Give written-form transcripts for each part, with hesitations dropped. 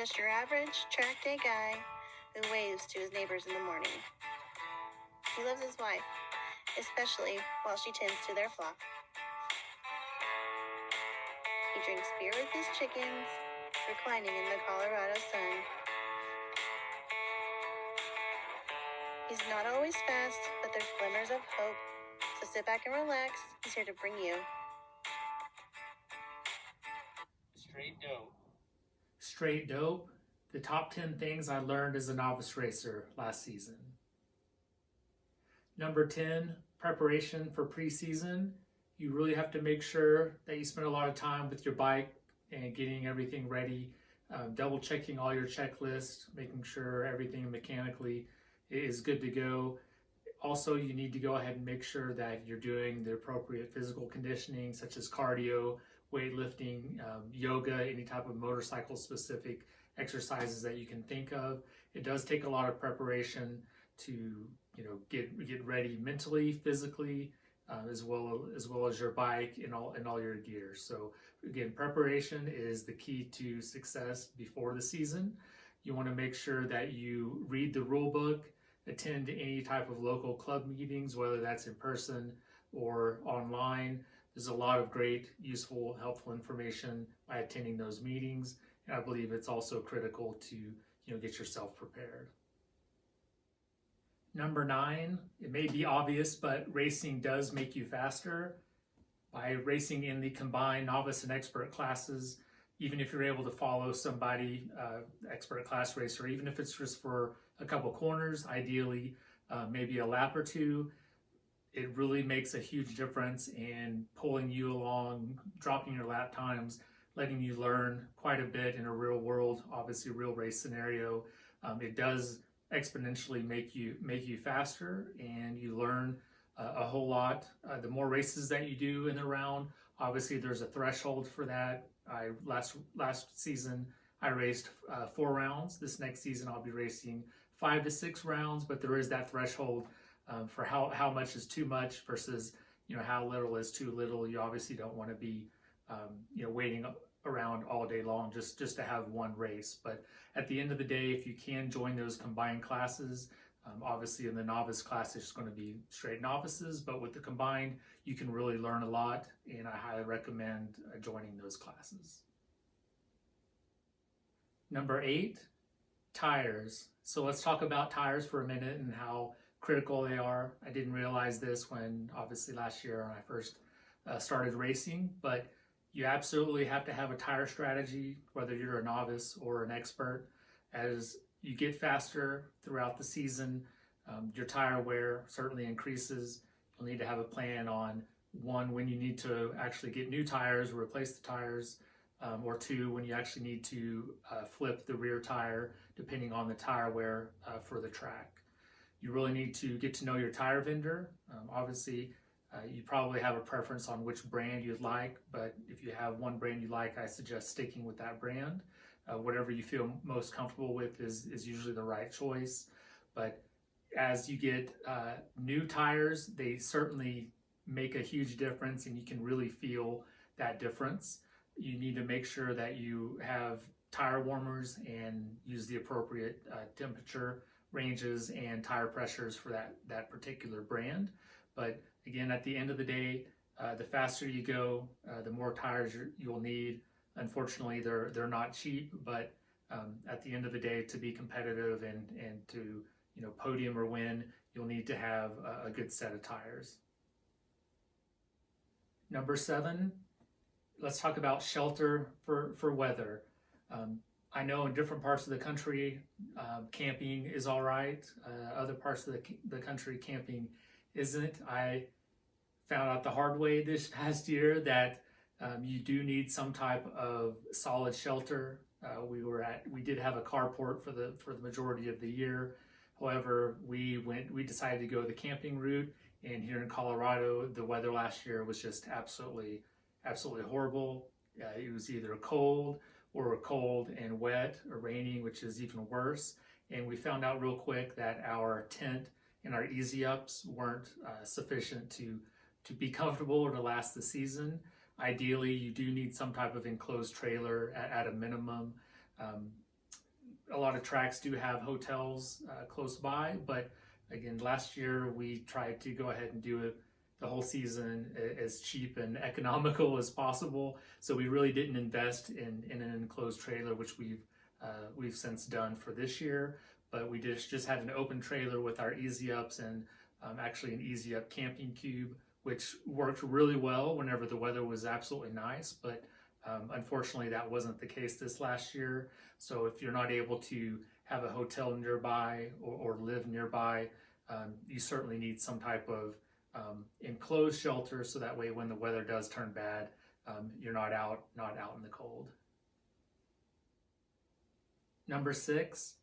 just your average track day guy who waves to his neighbors in the morning. He loves his wife, especially while she tends to their flock. He drinks beer with his chickens, reclining in the Colorado sun. He's not always fast, but there's glimmers of hope. So sit back and relax. He's here to bring you Straight dope. Straight dope. The top 10 things I learned as a novice racer last season. Number 10, preparation for preseason. You really have to make sure that you spend a lot of time with your bike and getting everything ready, double checking all your checklists, making sure everything mechanically is good to go. Also, you need to go ahead and make sure that you're doing the appropriate physical conditioning, such as cardio, weightlifting, yoga, any type of motorcycle specific exercises that you can think of. It does take a lot of preparation to get ready mentally, physically, as well as your bike and all your gear. So again, preparation is the key to success before the season. You want to make sure that you read the rule book, attend any type of local club meetings, whether that's in person or online. There's a lot of great, useful, helpful information by attending those meetings. And I believe it's also critical to get yourself prepared. Number 9, it may be obvious, but racing does make you faster. By racing in the combined novice and expert classes, even if you're able to follow somebody, expert class racer, even if it's just for a couple corners, ideally maybe a lap or two, it really makes a huge difference in pulling you along, dropping your lap times, letting you learn quite a bit in a real world, obviously real race scenario. It does exponentially make you faster, and you learn a whole lot. The more races that you do in the round, obviously there's a threshold for that. Last season I raced 4 rounds. This next season I'll be racing 5 to 6 rounds, but there is that threshold for how much is too much versus how little is too little. You obviously don't want to be waiting around all day long just to have one race. But at the end of the day, if you can join those combined classes, obviously in the novice class it's going to be straight novices, but with the combined you can really learn a lot, and I highly recommend joining those classes. Number 8, tires. So let's talk about tires for a minute and how critical they are. I didn't realize this when obviously last year when I first started racing, but you absolutely have to have a tire strategy, whether you're a novice or an expert. As you get faster throughout the season, your tire wear certainly increases. You'll need to have a plan on, 1, when you need to actually get new tires or replace the tires, or 2, when you actually need to flip the rear tire, depending on the tire wear for the track. You really need to get to know your tire vendor. Obviously, you probably have a preference on which brand you'd like, but if you have one brand you like, I suggest sticking with that brand. Whatever you feel most comfortable with is usually the right choice. But as you get new tires, they certainly make a huge difference, and you can really feel that difference. You need to make sure that you have tire warmers and use the appropriate temperature ranges and tire pressures for that particular brand. But again, at the end of the day, the faster you go, the more tires you'll need. Unfortunately, they're not cheap, but at the end of the day, to be competitive and to podium or win, you'll need to have a good set of tires. Number 7, let's talk about shelter for weather. I know in different parts of the country, camping is all right. Other parts of the country, camping isn't. I found out the hard way this past year that you do need some type of solid shelter. We did have a carport for the majority of the year. However, we decided to go the camping route, and here in Colorado, the weather last year was just absolutely horrible. It was either cold and wet, or raining, which is even worse. And we found out real quick that our tent and our easy ups weren't sufficient to be comfortable or to last the season. Ideally, you do need some type of enclosed trailer at a minimum. a lot of tracks do have hotels close by, but again, last year we tried to go ahead and do the whole season as cheap and economical as possible. So we really didn't invest in an enclosed trailer, which we've since done for this year. But we just had an open trailer with our Easy Ups and actually an Easy Up camping cube, which worked really well whenever the weather was absolutely nice. But unfortunately, that wasn't the case this last year. So if you're not able to have a hotel nearby or live nearby, you certainly need some type of enclosed shelter, so that way when the weather does turn bad, you're not out in the cold. Number 6,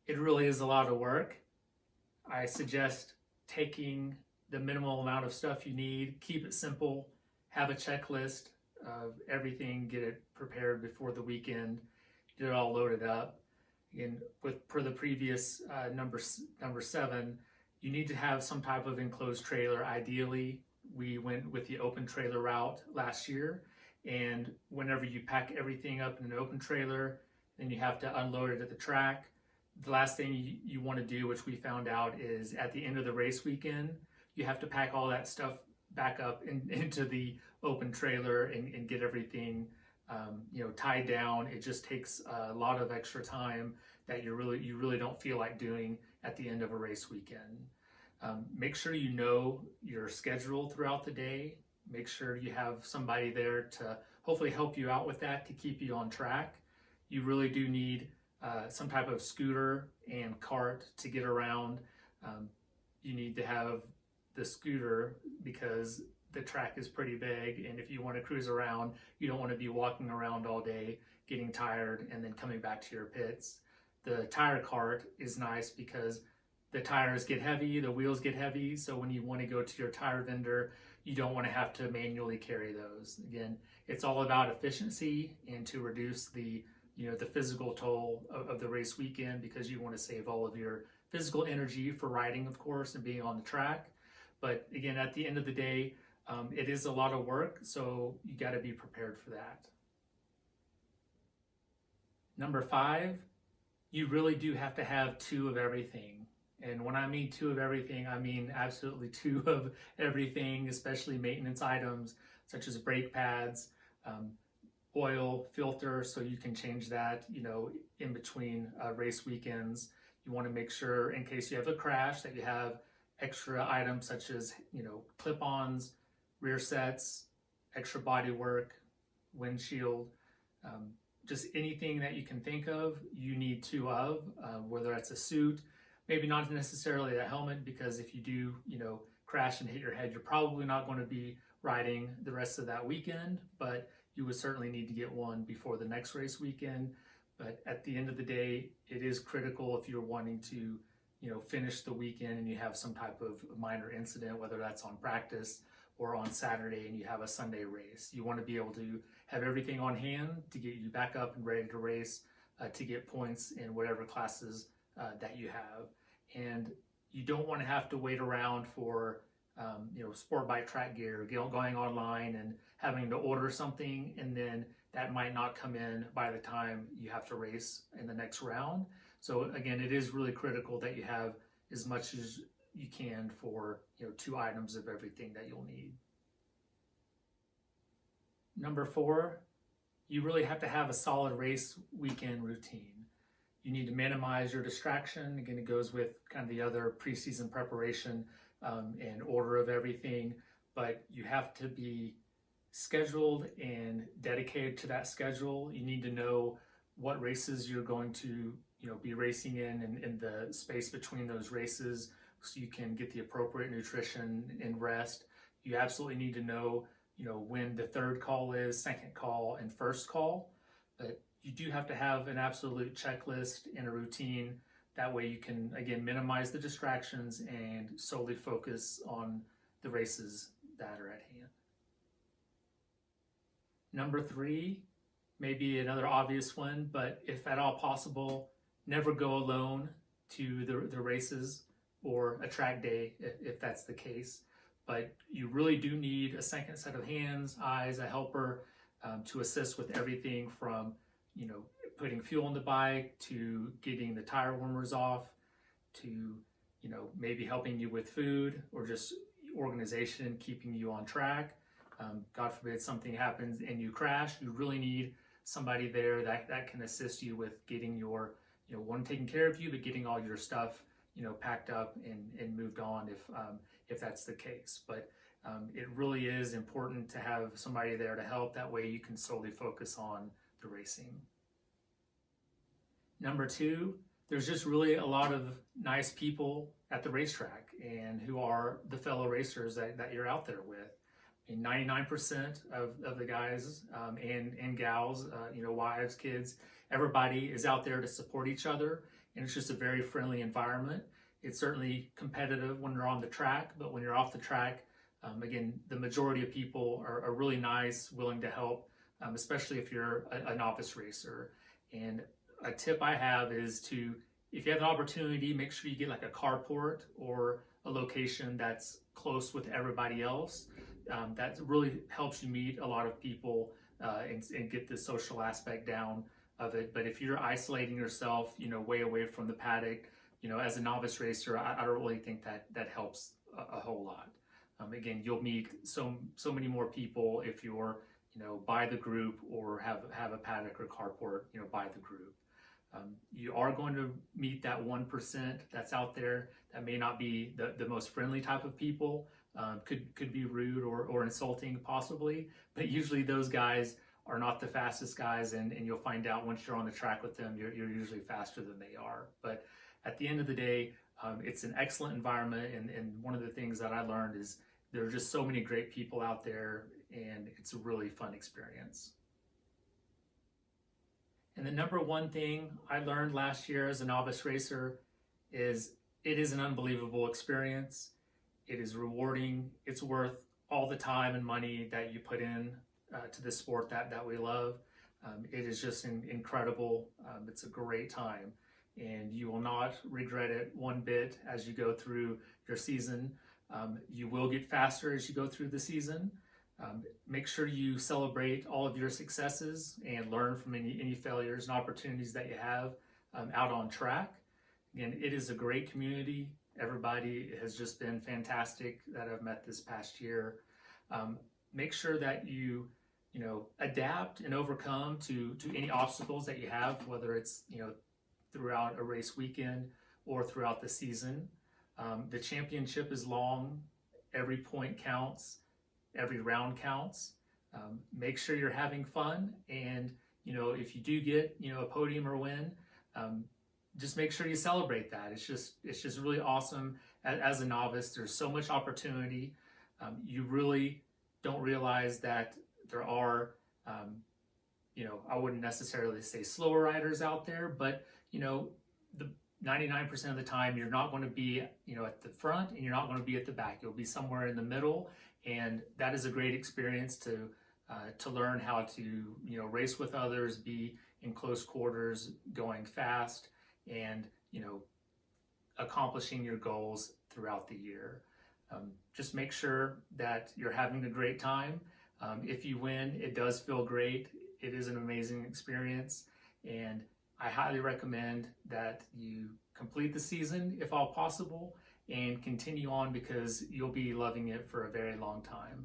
it really is a lot of work. I suggest taking the minimal amount of stuff you need, keep it simple, have a checklist of everything, get it prepared before the weekend, get it all loaded up. Again, per the previous number 7, you need to have some type of enclosed trailer. Ideally, we went with the open trailer route last year, and whenever you pack everything up in an open trailer, then you have to unload it at the track. The last thing you want to do, which we found out, is at the end of the race weekend, you have to pack all that stuff back up into the open trailer and get everything tied down. It just takes a lot of extra time that you really don't feel like doing at the end of a race weekend. Make sure you know your schedule throughout the day. Make sure you have somebody there to hopefully help you out with that, to keep you on track. You really do need some type of scooter and cart to get around. You need to have the scooter because the track is pretty big, and if you want to cruise around, you don't want to be walking around all day getting tired and then coming back to your pits. The tire cart is nice because the tires get heavy, the wheels get heavy, so when you want to go to your tire vendor, you don't want to have to manually carry those. Again, it's all about efficiency and to reduce the physical toll of the race weekend, because you want to save all of your physical energy for riding, of course, and being on the track. But again, at the end of the day, it is a lot of work, so you got to be prepared for that. Number 5, you really do have to have 2 of everything. And when I mean 2 of everything, I mean absolutely 2 of everything, especially maintenance items such as brake pads, oil, filter, so you can change that, in between race weekends. You want to make sure, in case you have a crash, that you have extra items such as, clip-ons, rear sets, extra body work, windshield, just anything that you can think of, you need 2 of, whether it's a suit, maybe not necessarily a helmet, because if you do, crash and hit your head, you're probably not going to be riding the rest of that weekend, but you would certainly need to get one before the next race weekend. But at the end of the day, it is critical if you're wanting to, finish the weekend and you have some type of minor incident, whether that's on practice or on Saturday and you have a Sunday race. You want to be able to have everything on hand to get you back up and ready to race, to get points in whatever classes that you have. And you don't want to have to wait around for sport bike track gear, going online and having to order something, and then that might not come in by the time you have to race in the next round. So again, it is really critical that you have as much as you can for 2 items of everything that you'll need. Number 4, you really have to have a solid race weekend routine. You need to minimize your distraction. Again, it goes with kind of the other preseason preparation and order of everything, but you have to be scheduled and dedicated to that schedule. You need to know what races you're going to be racing in, and in the space between those races, so you can get the appropriate nutrition and rest. You absolutely need to know when the 3rd call is, 2nd call, and 1st call. But you do have to have an absolute checklist and a routine. That way you can, again, minimize the distractions and solely focus on the races that are at hand. Number 3, maybe another obvious one, but if at all possible, never go alone to the races or a track day if that's the case. But you really do need a second set of hands, eyes, a helper to assist with everything from putting fuel in the bike, to getting the tire warmers off, to maybe helping you with food, or just organization, keeping you on track. God forbid something happens and you crash, you really need somebody there that can assist you with getting your, one, taking care of you, but getting all your stuff, packed up and moved on if that's the case. But it really is important to have somebody there to help. That way you can solely focus on the racing. Number two, there's just really a lot of nice people at the racetrack and who are the fellow racers that you're out there with. I mean, 99% of the guys and gals, wives, kids, everybody is out there to support each other, and it's just a very friendly environment. It's certainly competitive when you're on the track, but when you're off the track, again, the majority of people are really nice, willing to help, especially if you're a novice racer. And a tip I have is if you have an opportunity, make sure you get like a carport or a location that's close with everybody else. That really helps you meet a lot of people and get the social aspect down of it. But if you're isolating yourself, way away from the paddock, as a novice racer, I don't really think that helps a whole lot. Again, you'll meet so many more people if you're, by the group, or have a paddock or carport, by the group. You are going to meet that 1% that's out there that may not be the most friendly type of people, could be rude or insulting possibly, but usually those guys are not the fastest guys, and you'll find out once you're on the track with them, you're usually faster than they are. But at the end of the day, it's an excellent environment, and one of the things that I learned is there are just so many great people out there, and it's a really fun experience. And the number one thing I learned last year as a novice racer is it is an unbelievable experience. It is rewarding. It's worth all the time and money that you put in to this sport that we love. It is just incredible. It's a great time, and you will not regret it one bit as you go through your season. You will get faster as you go through the season. Make sure you celebrate all of your successes and learn from any failures and opportunities that you have out on track. Again, it is a great community. Everybody has just been fantastic that I've met this past year. Make sure that you adapt and overcome to any obstacles that you have, whether it's throughout a race weekend or throughout the season. The championship is long. Every point counts. Every round counts. Make sure you're having fun, and if you do get a podium or win, just make sure you celebrate that. It's just really awesome. As a novice, there's so much opportunity. You really don't realize that there are I wouldn't necessarily say slower riders out there, but the 99% of the time you're not going to be at the front, and you're not going to be at the back. You'll be somewhere in the middle, and that is a great experience to learn how to race with others, be in close quarters, going fast, and accomplishing your goals throughout the year. Just make sure that you're having a great time. If you win, it does feel great. It is an amazing experience, and I highly recommend that you complete the season if all possible and continue on, because you'll be loving it for a very long time.